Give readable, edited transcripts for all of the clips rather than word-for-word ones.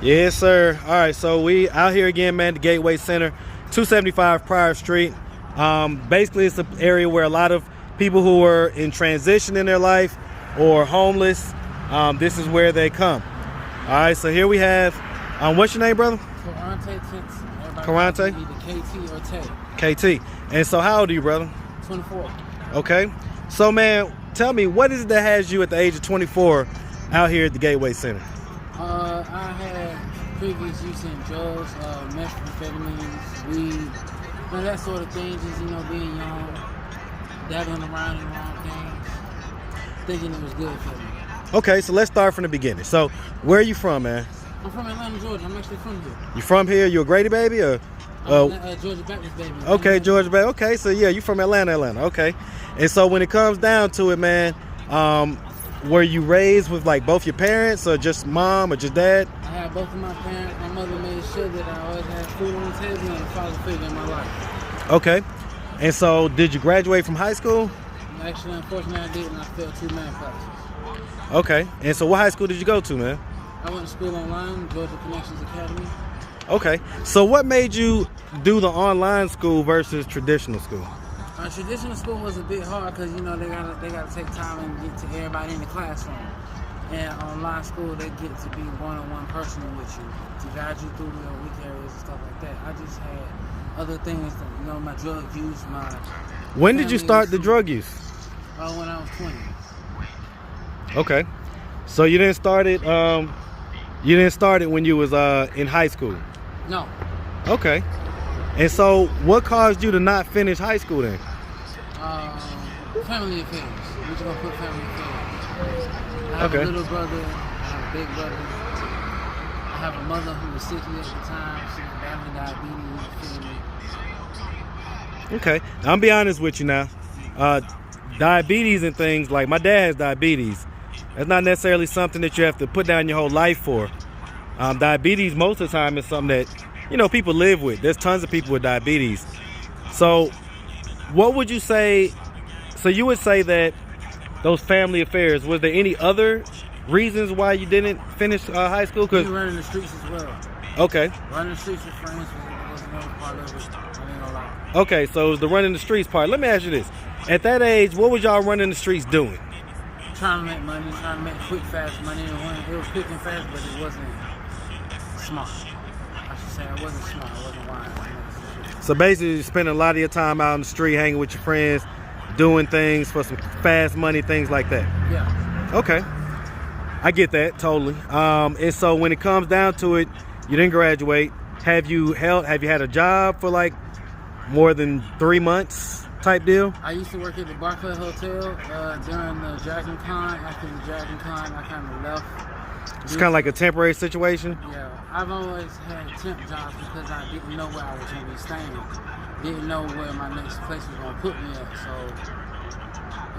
Yes, sir. All right, so we out here again, man, the Gateway Center, 275 Pryor Street. Basically, it's an area where a lot of people who are in transition in their life or homeless, this is where they come. All right, so here we have, what's your name, brother? Karante Tinson. Karante? Either KT or Tay. KT. And so how old are you, brother? 24. Okay. So, man, tell me, what is it that has you at the age of 24 out here at the Gateway Center? I had previous use in drugs, methamphetamines, weed, that sort of thing. Just, being young, dabbling around in wrong things, thinking it was good for me. Okay, so let's start from the beginning. So, where are you from, man? I'm from Atlanta, Georgia. I'm actually from here. You from here? You a Grady baby or? Georgia Baptist baby. Okay, Georgia baby. Okay, so yeah, you from Atlanta. Okay. And so when it comes down to it, man, were you raised with like both your parents or just mom or just dad? I had both of my parents. My mother made sure that I always had food on the table and a father figure in my life. Okay. And so did you graduate from high school? Actually, unfortunately, I didn't. I failed 2 math classes. Okay. And so what high school did you go to, man? I went to school online, Georgia Connections Academy. Okay. So what made you do the online school versus traditional school? Traditional school was a bit hard because, they gotta take time and get to everybody in the classroom. And online school, they get to be one-on-one personal with you to guide you through your weak areas and stuff like that. I just had other things, my drug use, my... When did you start the drug use? When I was 20. Okay. So you didn't start it when you was in high school? No. Okay. And so what caused you to not finish high school then? Family affairs. We're just gonna put family affairs. I have a little brother, I have a big brother. I have a mother who was sickly at the time. She was battling diabetes. Okay. Now, I'm be honest with you now. Diabetes and things, like my dad has diabetes. That's not necessarily something that you have to put down your whole life for. Diabetes most of the time is something that, people live with. There's tons of people with diabetes. So what would you say? So you would say that those family affairs, was there any other reasons why you didn't finish high school? Because running the streets as well. Okay. Running the streets with friends was another part of it. I ain't gonna lie. Okay, so it was the running the streets part. Let me ask you this. At that age, what was y'all running the streets doing? Trying to make money, trying to make quick, fast money. It was quick and fast, but it wasn't smart. I should say it wasn't smart. It wasn't wise. So basically, you're spending a lot of your time out on the street, hanging with your friends, doing things for some fast money, things like that. Yeah. Okay. I get that totally. And so when it comes down to it, you didn't graduate. Have you had a job for like more than 3 months type deal? I used to work at the Barclay Hotel during the Dragon Con. After the Dragon Con, I kind of left. It's kind of like a temporary situation? Yeah. I've always had temp jobs because I didn't know where I was going to be staying. Didn't know where my next place was going to put me at. So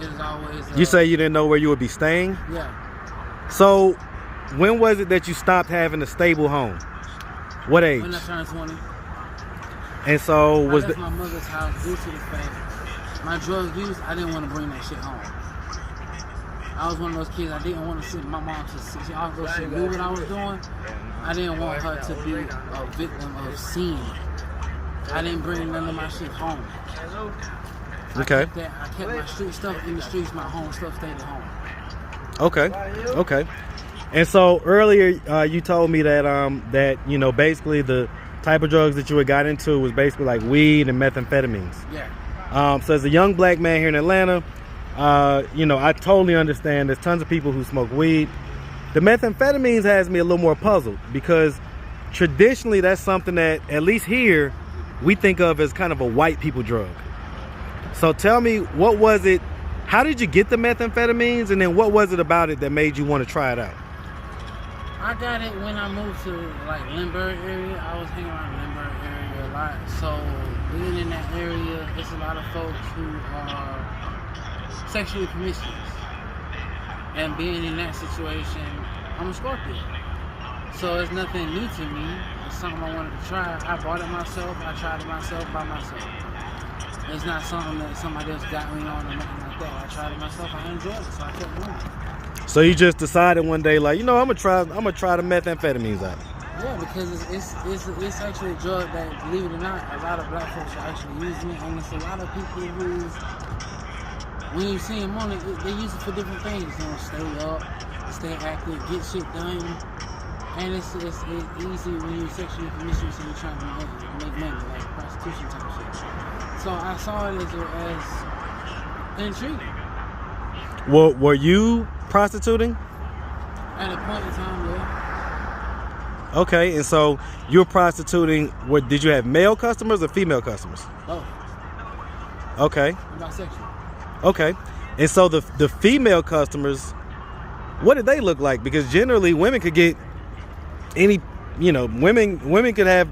it was always... You say you didn't know where you would be staying? Yeah. So when was it that you stopped having a stable home? What age? When I turned 20. And so was I left my mother's house due to the fact my drug use, I didn't want to bring that shit home. I was one of those kids, I didn't want to see my mom to see. Although she knew what I was doing, I didn't want her to be a victim of seeing it. I didn't bring none of my shit home. Okay. I kept my street stuff in the streets, my home stuff stayed at home. Okay. And so earlier you told me that that basically the type of drugs that you had got into was basically like weed and methamphetamines. Yeah. So as a young black man here in Atlanta, I totally understand there's tons of people who smoke weed. The methamphetamines has me a little more puzzled because traditionally that's something that, at least here, we think of as kind of a white people drug. So tell me, what was it? How did you get the methamphetamines? And then what was it about it that made you want to try it out? I got it when I moved to like Lindbergh area. I was hanging around Lindbergh area a lot. So being in that area, there's a lot of folks who are sexually promiscuous. And being in that situation, I'm a Scorpio. So it's nothing new to me. It's something I wanted to try. I bought it myself. I tried it myself by myself. It's not something that somebody else got me on or nothing like that. I tried it myself. I enjoyed it, so I kept doing it. So you just decided one day, like, I'm gonna try the methamphetamines out. Yeah, because it's actually a drug that, believe it or not, a lot of black folks are actually using it, and it's a lot of people who, when you see them on it, they use it for different things. You know, stay up, stay active, get shit done, and it's easy when you're sexually promiscuous and you're trying to make money, like prostitution type shit. So I saw it as intriguing. Were you prostituting? At a point in time, yeah. Okay, and so you're prostituting. What did you have, male customers or female customers? Both. Okay. I'm bisexual. Okay, and so the female customers, what did they look like? Because generally women could get any, women could have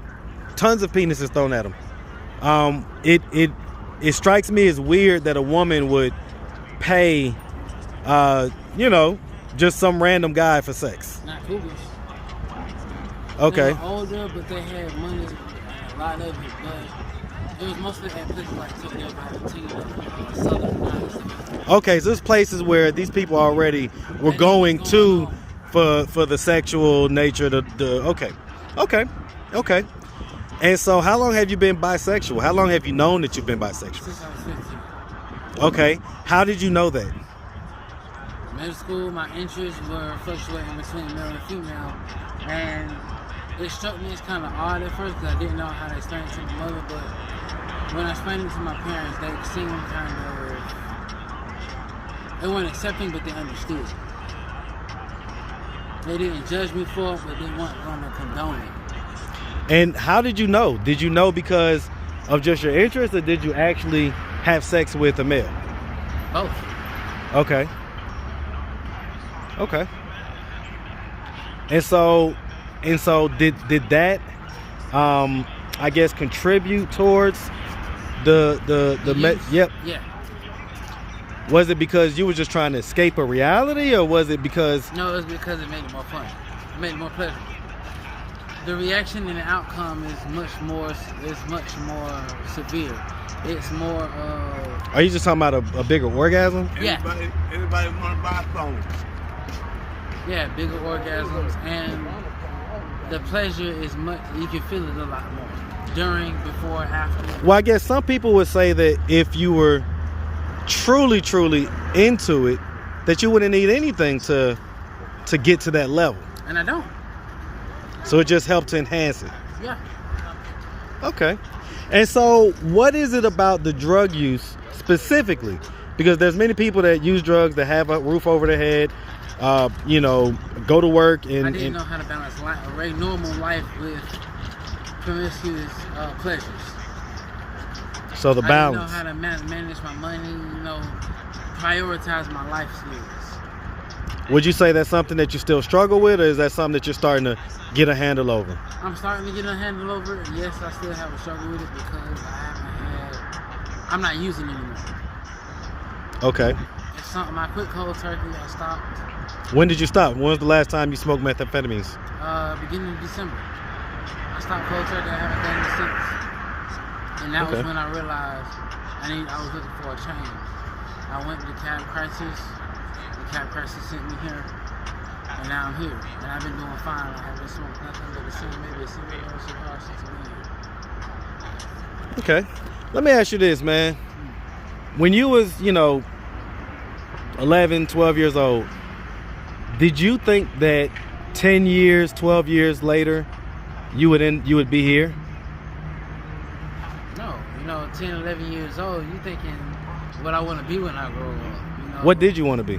tons of penises thrown at them. It strikes me as weird that a woman would pay, just some random guy for sex. Not cougars. Okay. They were older, but they had money, a lot of it, but it was mostly at places like Tokyo, Valentino, Southern Nights. Okay, so there's places where these people already were going to for the sexual nature. Okay. And so, how long have you been bisexual? How long have you known that you've been bisexual? Since I was 15. Okay. How did you know that? Middle school, my interests were fluctuating between male and female, and it struck me as kind of odd at first because I didn't know how to explain it to my mother, but when I explained it to my parents, they seemed kind of, they weren't accepting, but they understood. They didn't judge me for it, but they weren't going to condone it. And how did you know? Did you know because of just your interest, or did you actually have sex with a male? Both. Okay. And so did that I guess contribute towards yep. Yeah. Was it because you were just trying to escape a reality, or was it because? No, it was because it made it more fun. It made it more pleasant. The reaction and the outcome is much more severe. It's more Are you just talking about a bigger orgasm? Yeah. Everybody want to buy phones. Yeah, bigger orgasms, and the pleasure is much, you can feel it a lot more. During, before, after. Well, I guess some people would say that if you were truly into it, that you wouldn't need anything to get to that level. And I don't. So it just helped to enhance it. Yeah. Okay. And so what is it about the drug use specifically? Because there's many people that use drugs that have a roof over their head, go to work and... I didn't know how to balance a normal life with promiscuous pleasures. So the balance. I didn't know how to manage my money, prioritize my life skills. Would you say that's something that you still struggle with, or is that something that you're starting to get a handle over? I'm starting to get a handle over it. Yes, I still have a struggle with it because I'm not using it anymore. Okay. It's something I quit cold turkey. I stopped. When did you stop? When was the last time you smoked methamphetamines? Beginning of December. I stopped cold turkey. I haven't done it since. And that was when I realized I was looking for a change. I went to the cab crisis. The cab crisis sent me here. And now I'm here. And I've been doing fine. I haven't smoked nothing but maybe a cigarette or cigar since I've been here. Okay. Let me ask you this, man. When you was, 11, 12 years old, did you think that 10 years, 12 years later, you would be here? No. 10, 11 years old, you thinking what I want to be when I grow up. What did you want to be?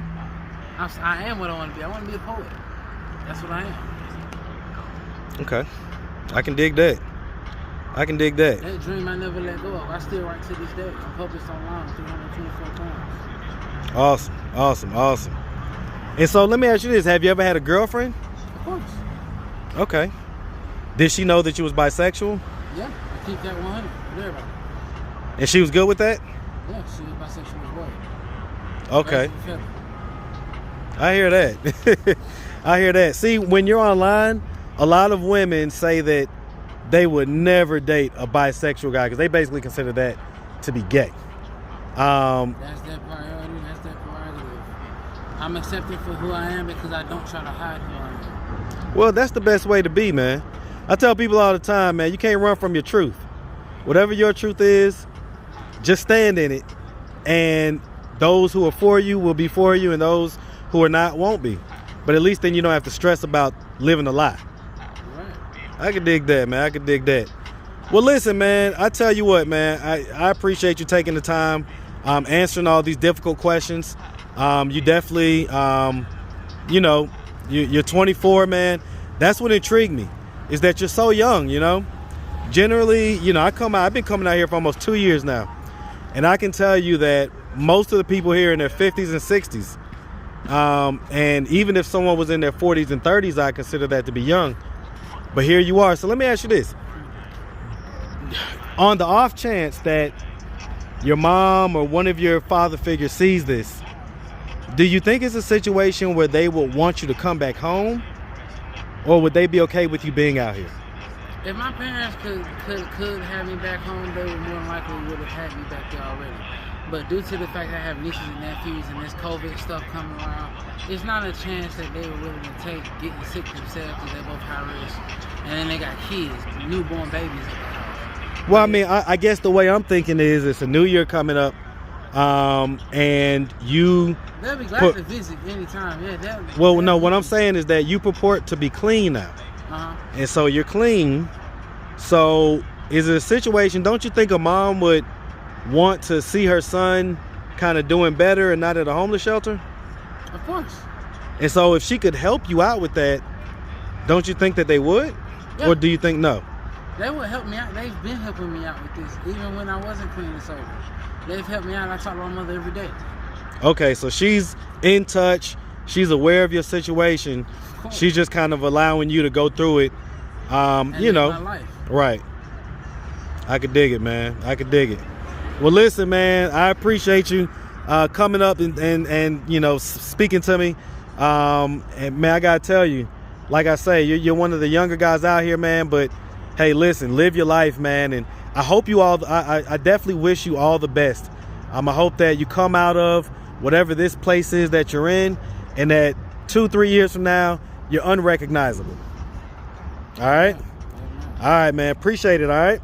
I am what I want to be. I want to be a poet. That's what I am. Okay. I can dig that. That dream I never let go of. I still write to this day. I'm published online 324 times. Awesome. And so let me ask you this. Have you ever had a girlfriend? Of course. Okay. Did she know that you was bisexual? Yeah. I keep that 100 with everybody. And she was good with that? Yeah, she was bisexual as well. Okay. I hear that. See, when you're online, a lot of women say that they would never date a bisexual guy because they basically consider that to be gay. That's their priority. That's their prerogative. I'm accepted for who I am because I don't try to hide who I am. Well, that's the best way to be, man. I tell people all the time, man, you can't run from your truth. Whatever your truth is, just stand in it. And those who are for you will be for you, and those who are not won't be. But at least then you don't have to stress about living a lie. Right. I can dig that, man. I can dig that. Well, listen, man, I tell you what, man, I appreciate you taking the time answering all these difficult questions. You definitely, you know, you're 24, man. That's what intrigued me, is that you're so young, you know. Generally, you know, I've been coming out here for almost 2 years now. And I can tell you that most of the people here in their 50s and 60s, and even if someone was in their 40s and 30s, I consider that to be young. But here you are. So let me ask you this. On the off chance that your mom or one of your father figures sees this, do you think it's a situation where they would want you to come back home? Or would they be okay with you being out here? If my parents could have me back home, they would more than likely would have had me back there already. But due to the fact that I have nieces and nephews and this COVID stuff coming around, it's not a chance that they were willing to take getting sick themselves because they're both high risk. And then they got kids, newborn babies at the house. Well, I mean, I guess the way I'm thinking is it's a new year coming up, and you... They'll be glad to visit anytime. Yeah, well, no, what I'm saying is that you purport to be clean now. Uh-huh. And so you're clean. So is it a situation, don't you think a mom would want to see her son kind of doing better and not at a homeless shelter? Of course. And so if she could help you out with that, don't you think that they would? Yeah. Or do you think no? They would help me out. They've been helping me out with this, even when I wasn't clean and sober. They've helped me out. I talk to my mother every day. Okay, so she's in touch. She's aware of your situation. She's just kind of allowing you to go through it. You know, my life. Right. I could dig it, man. I could dig it. Well, listen, man, I appreciate you coming up and you know, speaking to me. And man, I gotta tell you, like I say, you're one of the younger guys out here, man. But hey, listen, live your life, man. And I hope you all, I definitely wish you all the best. I hope that you come out of whatever this place is that you're in, and that 2-3 years from now, you're unrecognizable. All right? All right, man. Appreciate it, all right?